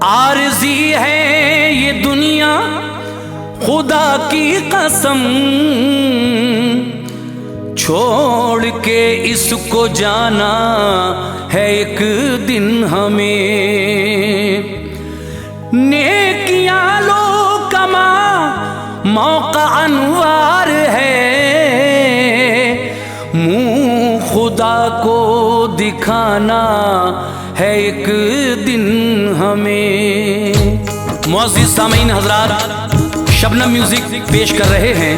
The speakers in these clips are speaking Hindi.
आरज़ी है ये दुनिया खुदा की कसम, छोड़ के इसको जाना है एक दिन हमें। नेकियां लो कमा मौका अनवार है, मुंह खुदा को दिखाना है एक दिन हमें। मुअज़्ज़िज़ सामीन हज़रात, शबनम म्यूजिक पेश कर रहे हैं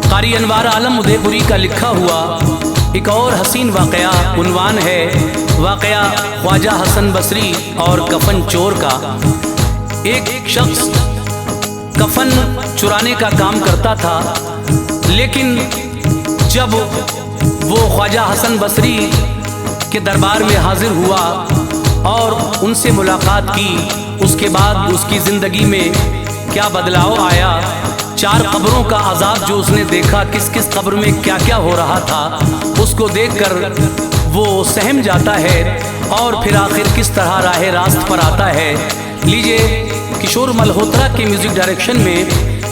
क़ारी अनवार आलम उदयपुरी का लिखा हुआ एक और हसीन वाक़या। उन्वान है वाक़या ख्वाजा हसन बसरी और कफन चोर का। एक शख्स कफन चुराने का काम करता था, लेकिन जब वो ख्वाजा हसन बसरी के दरबार में हाजिर हुआ और उनसे मुलाकात की, उसके बाद उसकी ज़िंदगी में क्या बदलाव आया, 4 कब्रों का अजाब जो उसने देखा, किस किस कब्र में क्या क्या हो रहा था, उसको देखकर वो सहम जाता है और फिर आखिर किस तरह राह रास्त पर आता है। लीजिए किशोर मल्होत्रा के म्यूजिक डायरेक्शन में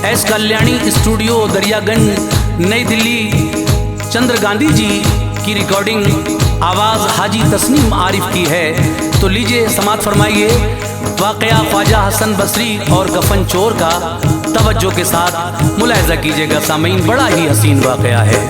एस कल्याणी स्टूडियो दरियागंज नई दिल्ली चंद्र गांधी जी की रिकॉर्डिंग आवाज़ हाजी तस्नीम आरिफ की है। तो लीजिए समाअत फरमाइए वाक़या ख्वाजा हसन बसरी और कफन चोर का तवज्जो के साथ मुलाहिज़ा कीजिएगा सामीन, बड़ा ही हसीन वाक़या है।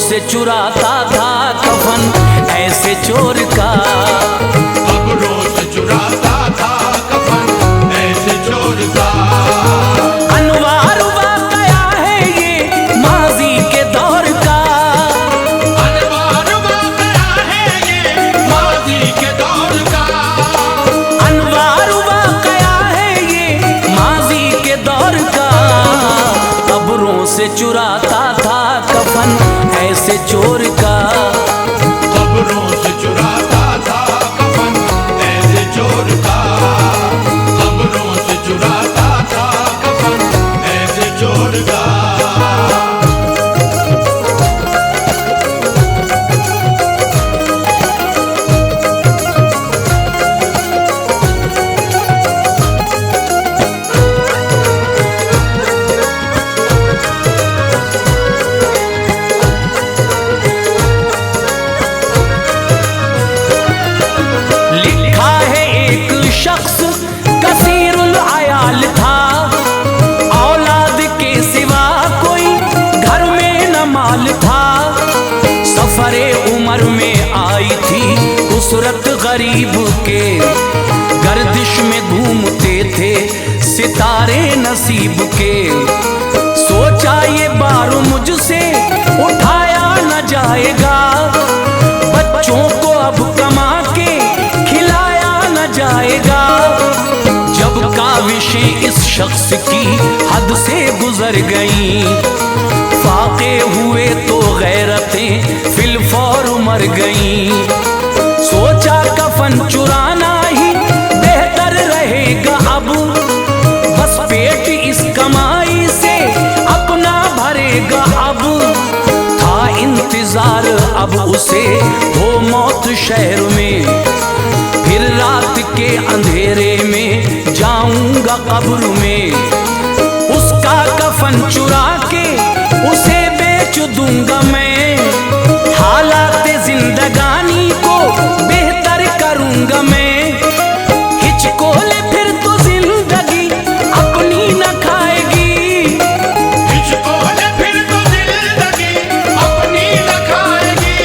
से चुराता था कफन ऐसे चोर का, कब्रों से चुराता था कफन ऐसे चोर का। अनवार वाक़या है ये माजी के दौर का, अनवार वाक़या है ये माजी के दौर का। अनवार वाक़या है ये माजी के दौर का, कब्रों से चुराता था कफन ऐसे चोर का, कब्रों से चुराता था कफन ऐसे चोर का। कब्रों से चुराता था कफन ऐसे चोर का। शख्स कसीरुल आयाल था, औलाद के सिवा कोई घर में न माल था। सफरे उमर में आई थी उसरत गरीब के, गर्दिश में घूमते थे सितारे नसीब के। सोचा ये बार मुझसे उठाया न जाएगा, बच्चों को अब कमा के जाएगा। जब काविशें इस शख्स की हद से गुजर गईं, फाके हुए तो गैरतें फिलफौर मर गईं। सोचा कफन चुराना ही बेहतर रहेगा अब, बस पेट इस कमाई से अपना भरेगा अब। था इंतजार अब उसे हो मौत शहर में, फिर रात के अंधेरे में जाऊंगा कब्र में। उसका कफन चुरा के उसे बेच दूंगा मैं, हालात जिंदगानी को बेहतर करूंगा मैं। हिचकोले फिर तो जिंदगी अपनी न खाएगी, हिचकोले फिर तो जिंदगी अपनी न खाएगी।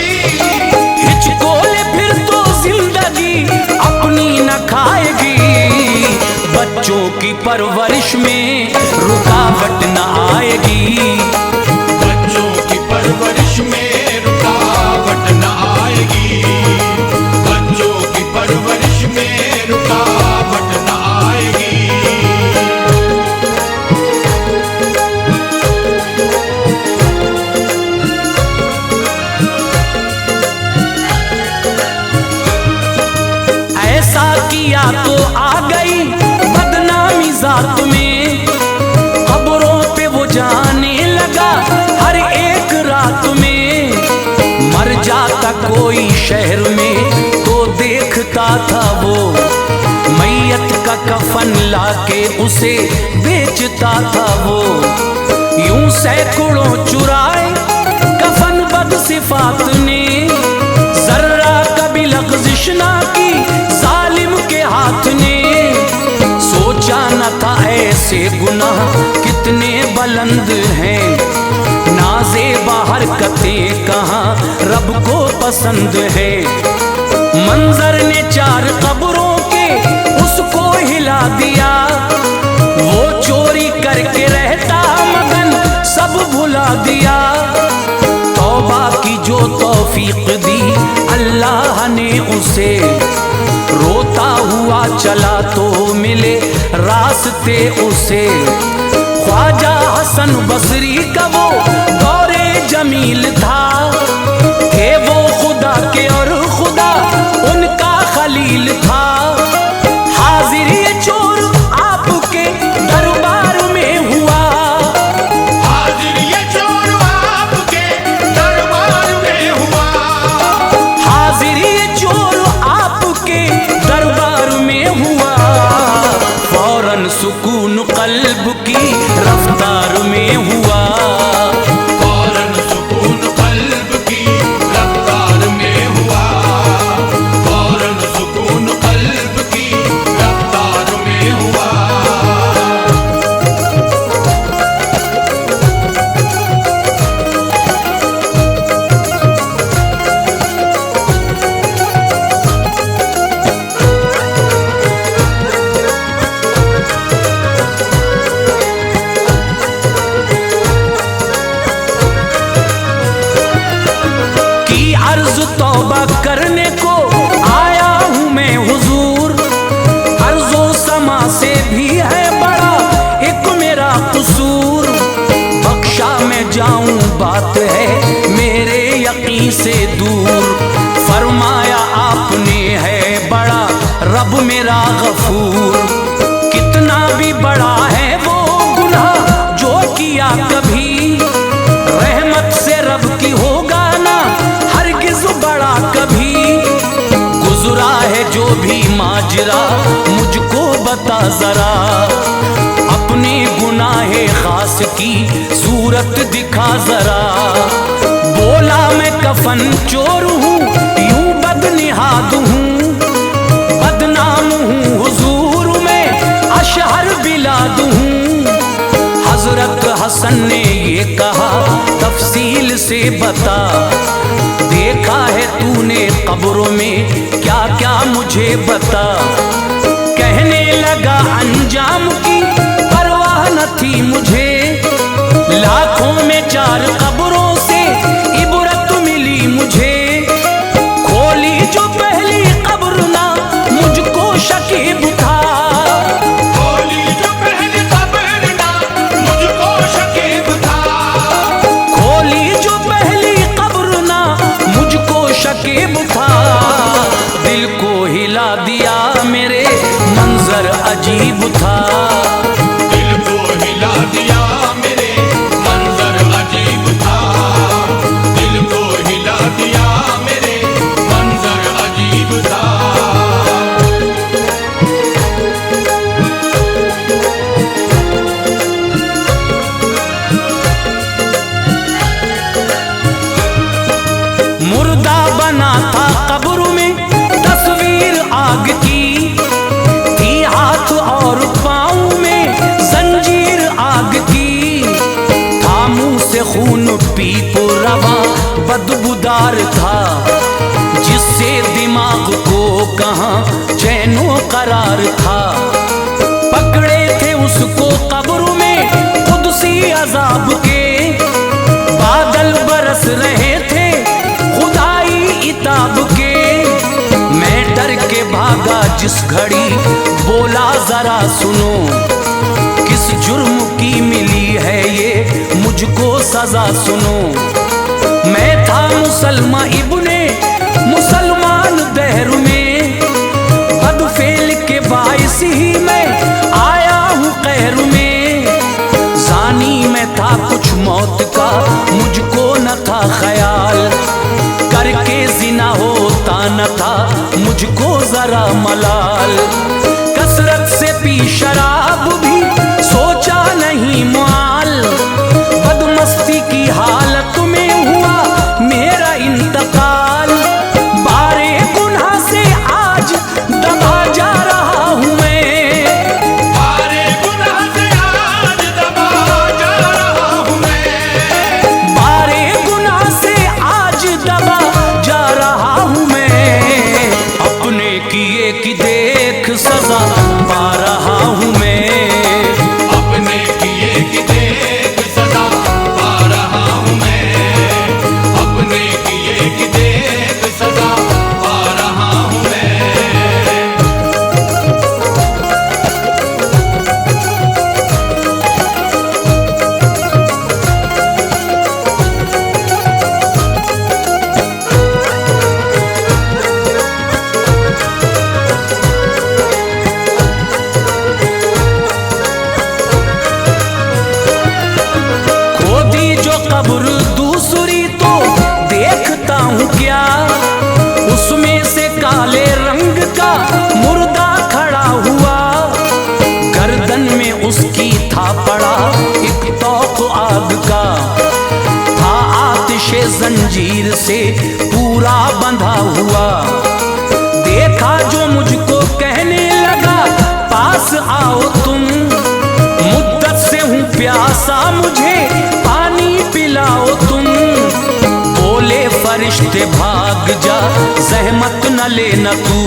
हिचकोले फिर तो जिंदगी अपनी न खाएगी। बच्चों की परवरिश में रुकावट न तो आ गई बदनामी जात में, कब्रों पे वो जाने लगा हर एक रात में। मर जाता कोई शहर में तो देखता था वो, मैयत का कफन लाके उसे बेचता था वो। यूं सैकड़ों चुराए कफन बदसिफात ने, जर्रा कभी लग़ज़िश ना की जालिम के हाथ ने। सोचा न था ऐसे गुनाह कितने बुलंद हैं, नाज़ेबा हरकतें कहाँ रब को पसंद है। मंजर ने चार कब्रों के उसको हिला दिया, वो चोरी करके रहता मगन सब भुला दिया। तौबा की जो तौफीक दी अल्लाह ने उसे, रोता हुआ चला तो मिले रास्ते उसे। ख्वाजा हसन बसरी का वो दौरे जमील था, थे वो खुदा के और खुदा उनका खलील था। हाजिर ये चोर आपके दरबार में हुआ, हाजिर ये चोर आपके दरबार में हुआ, हाजिर ये चोर आपके दरबार में हुआ। फौरन सुकून कल्ब की रफ्तार में हुआ, फौरन सुकून कल्ब की रफ्तार में हुआ, फौरन सुकून कल्ब की रफ्तार में हुआ। की अर्ज तौबा करने को आया हूँ मैं हुजूर। अर्जो समा से भी है बड़ा एक मेरा कसूर, बख्शा मैं जाऊं बात है मेरे यकीन से दूर। फरमाया आपने है बड़ा रब मेरा गफूर, कितना भी बड़ा है वो गुनाह जो किया कभी, रहमत से रब की होगा ना हरगिज़ बड़ा कभी। गुजरा है जो भी माजरा मुझको बता जरा, अपने गुनाहे खास की सूरत दिखा जरा। बोला मैं कफन चोर हूँ यूं बदनिहाद हूँ, बदनाम हूँ हुजूर में अशहर बिलाद हूँ। हजरत हसन ने ये कहा तफसील से बता, देखा है तूने कब्रों में क्या क्या मुझे बता। कहने लगा अंजाम की परवाह न थी मुझे, लाखों में चार कब्रों से इबरत मिली मुझे। खोली जो पहली कब्र ना मुझको शकीब था, खोली जो पहली कब्र ना मुझको शकीब था, खोली जो पहली कब्र ना मुझको शकीब था। दिल को हिला दिया मेरे मंजर अजीब था, दिल को हिला दिया मेरे मंजर अजीब था, दिल को हिला दिया मेरे मंजर अजीब था। मुर्दा बना था कब्र में तस्वीर आग की, थी हाथ और पाँव में जंजीर आग की। था मुंह से खून पीप रवा बदबूदार था, जिससे दिमाग को कहाँ चैनो करार था। पकड़े थे उसको कब्र में कुदसी अजाब के, बादल बरस रहे थे खुदाई इताब के। मैं डर के भागा जिस घड़ी बोला जरा सुनो, किस जुर्म की मिली है ये मुझको सजा सुनो। मैं था मुसलमान इब्ने मुसलमान दहर में, बदफेल के मौत का मुझको न था ख्याल, करके जिना होता न था मुझको जरा मलाल। कसरत से पी शराब भी सोचा नहीं मुआल, बदमस्ती की हालत में हुआ मेरा इंतकाल। बारे गुनाह से आज दबा जा रहा हूँ मैं, बारे गुनाह से आज दबा जा रहा हूँ मैं, बारे गुनाह से आज दबा जा रहा हूँ मैं। अपने किए की देख सजा पा रहा हूँ मैं, अपने किए की देख सदा पा रहा हूँ मैं, अपने किए की देख सदा पा रहा हूँ मैं। खोदी जो कब्र दूसरी तो देखता हूँ क्या, उसमें से काले रंग का मुर्दा खड़ा हुआ। गर्दन में उसकी था पड़ा एक तोप आग का, था आतिशे जंजीर से पूरा बंधा हुआ। देखा जो मुझको कहने लगा पास आओ तुम, मुद्दत से हूँ प्यासा मुझे पानी पिलाओ तुम। बोले फरिश्ते भाग जा जहमत न लेना तू,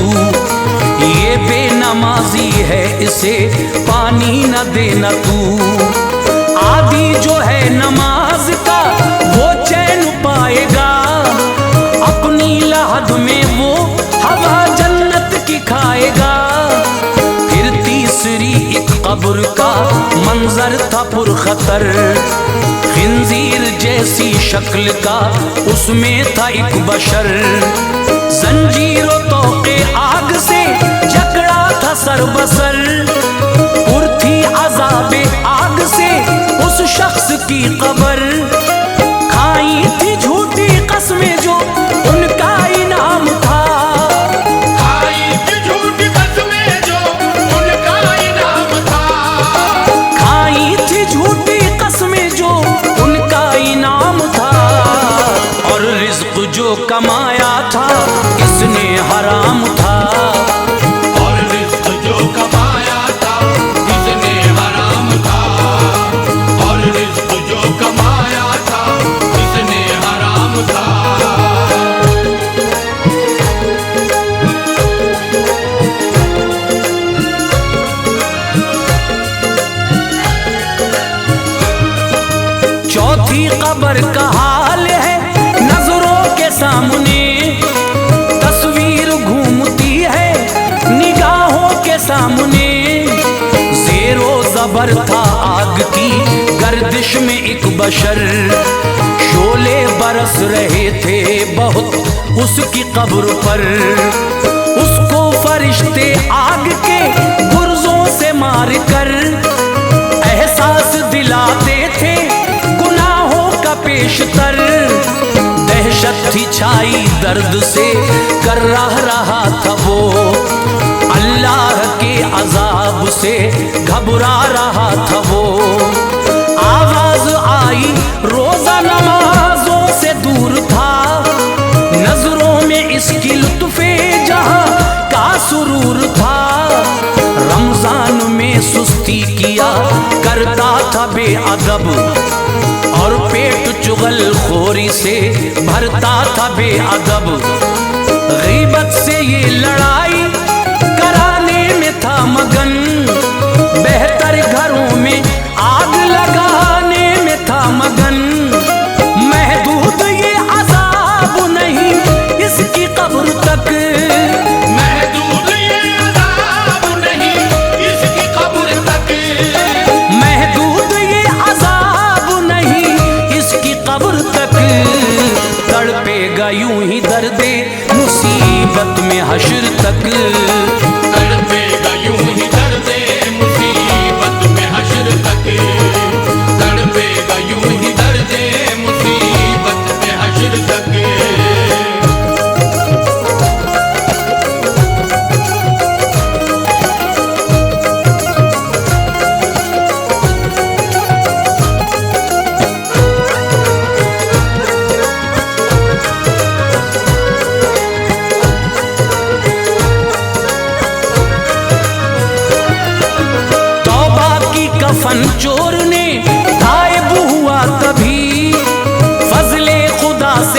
ये बेनमाजी है इसे पानी न देना तू। आदि जो है नमाज का वो चैन पाएगा, अपनी लहद में वो हवा जन्नत की खाएगा। फिर तीसरी एक कब्र का मंजर था पुरखतर, खिंजीर जैसी शक्ल का उसमें था एक बशर। जंजीरों तोके आग से जकड़ा था सर बसर, उड़ती अज़ाबे आग से उस शख्स की कब्र। खाई थी झूठी कसमें जो उनका इनाम था, खाई थी झूठी कसमें जो उनका इनाम था, खाई थी झूठी कसमें जो उनका इनाम था। और रिज़्क़ जो कमाया था किसने हराम था, और रिज़्क़ जो कमाया था किसने हराम था, और रिज़्क़ जो कमाया था किसने हराम था। चौथी कब्र का हाल है नजरों के सामने, तस्वीर घूमती है निगाहों के सामने। ज़ेरो ज़बर था आग की गर्दिश में एक बशर, शोले बरस रहे थे बहुत उसकी कब्र पर। उसको फरिश्ते आग के गुर्जों से मार कर एहसास दिलाते थे गुनाहों का पेशतर। दहशत थी छाई दर्द से कर रहा था वो, अल्लाह के अजाब से घबरा रहा था वो। आवाज आई रोजा नमाजों से दूर था, नजरों में इसकी लुत्फे जहां का सुरूर था। रमजान में सुस्ती किया करता था बेअदब, और पेट चुगल खोरी से भरता था बेअदब। गीबत से ये लड़ाई कराने में था मगन, बेहतर घरों में आग लगाने में था मगन। महदूद ये अज़ाब नहीं इसकी कब्र तक, महदूद ये अज़ाब नहीं इसकी कब्र तक, महदूद ये अज़ाब नहीं इसकी कब्र तक। तड़पेगा यूं ही दर्दे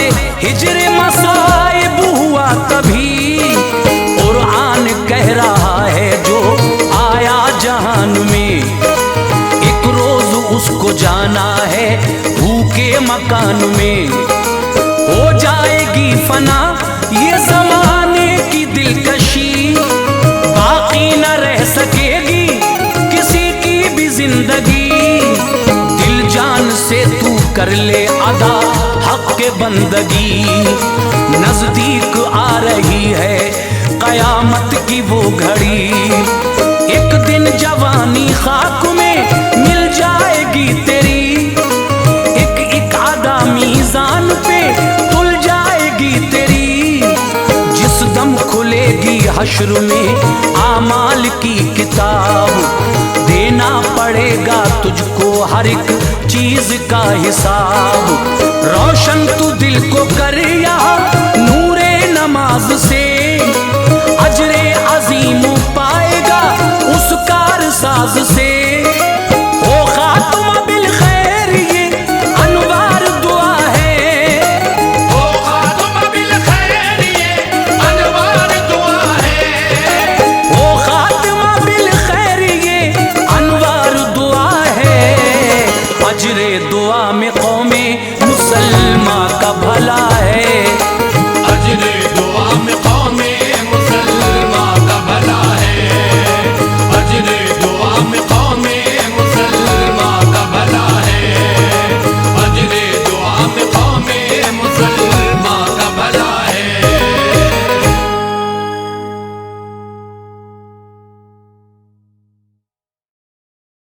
से हिजरे मसाइब हुआ तभी कुरान कह रहा है जो आया जहान में, एक रोज उसको जाना है भूखे मकान में। हो जाएगी फना ये जमाने की दिलकशी, बाकी न रह सकेगी किसी की भी जिंदगी। दिल जान से तू कर ले अदा हक के बंदगी, नजदीक आ रही है कयामत की वो घड़ी। एक दिन जवानी खाक में मिल जाएगी तेरी, एक एक आधा मीजान पे तुल जाएगी तेरी। जिस दम खुलेगी हश्र में आमाल की किताब, देना पड़ेगा तुझको हर एक चीज का हिसाब। रोशन तू दिल को कर यहाँ नूरे नमाज से, अजरे अजीम पाएगा उस कारसाज से।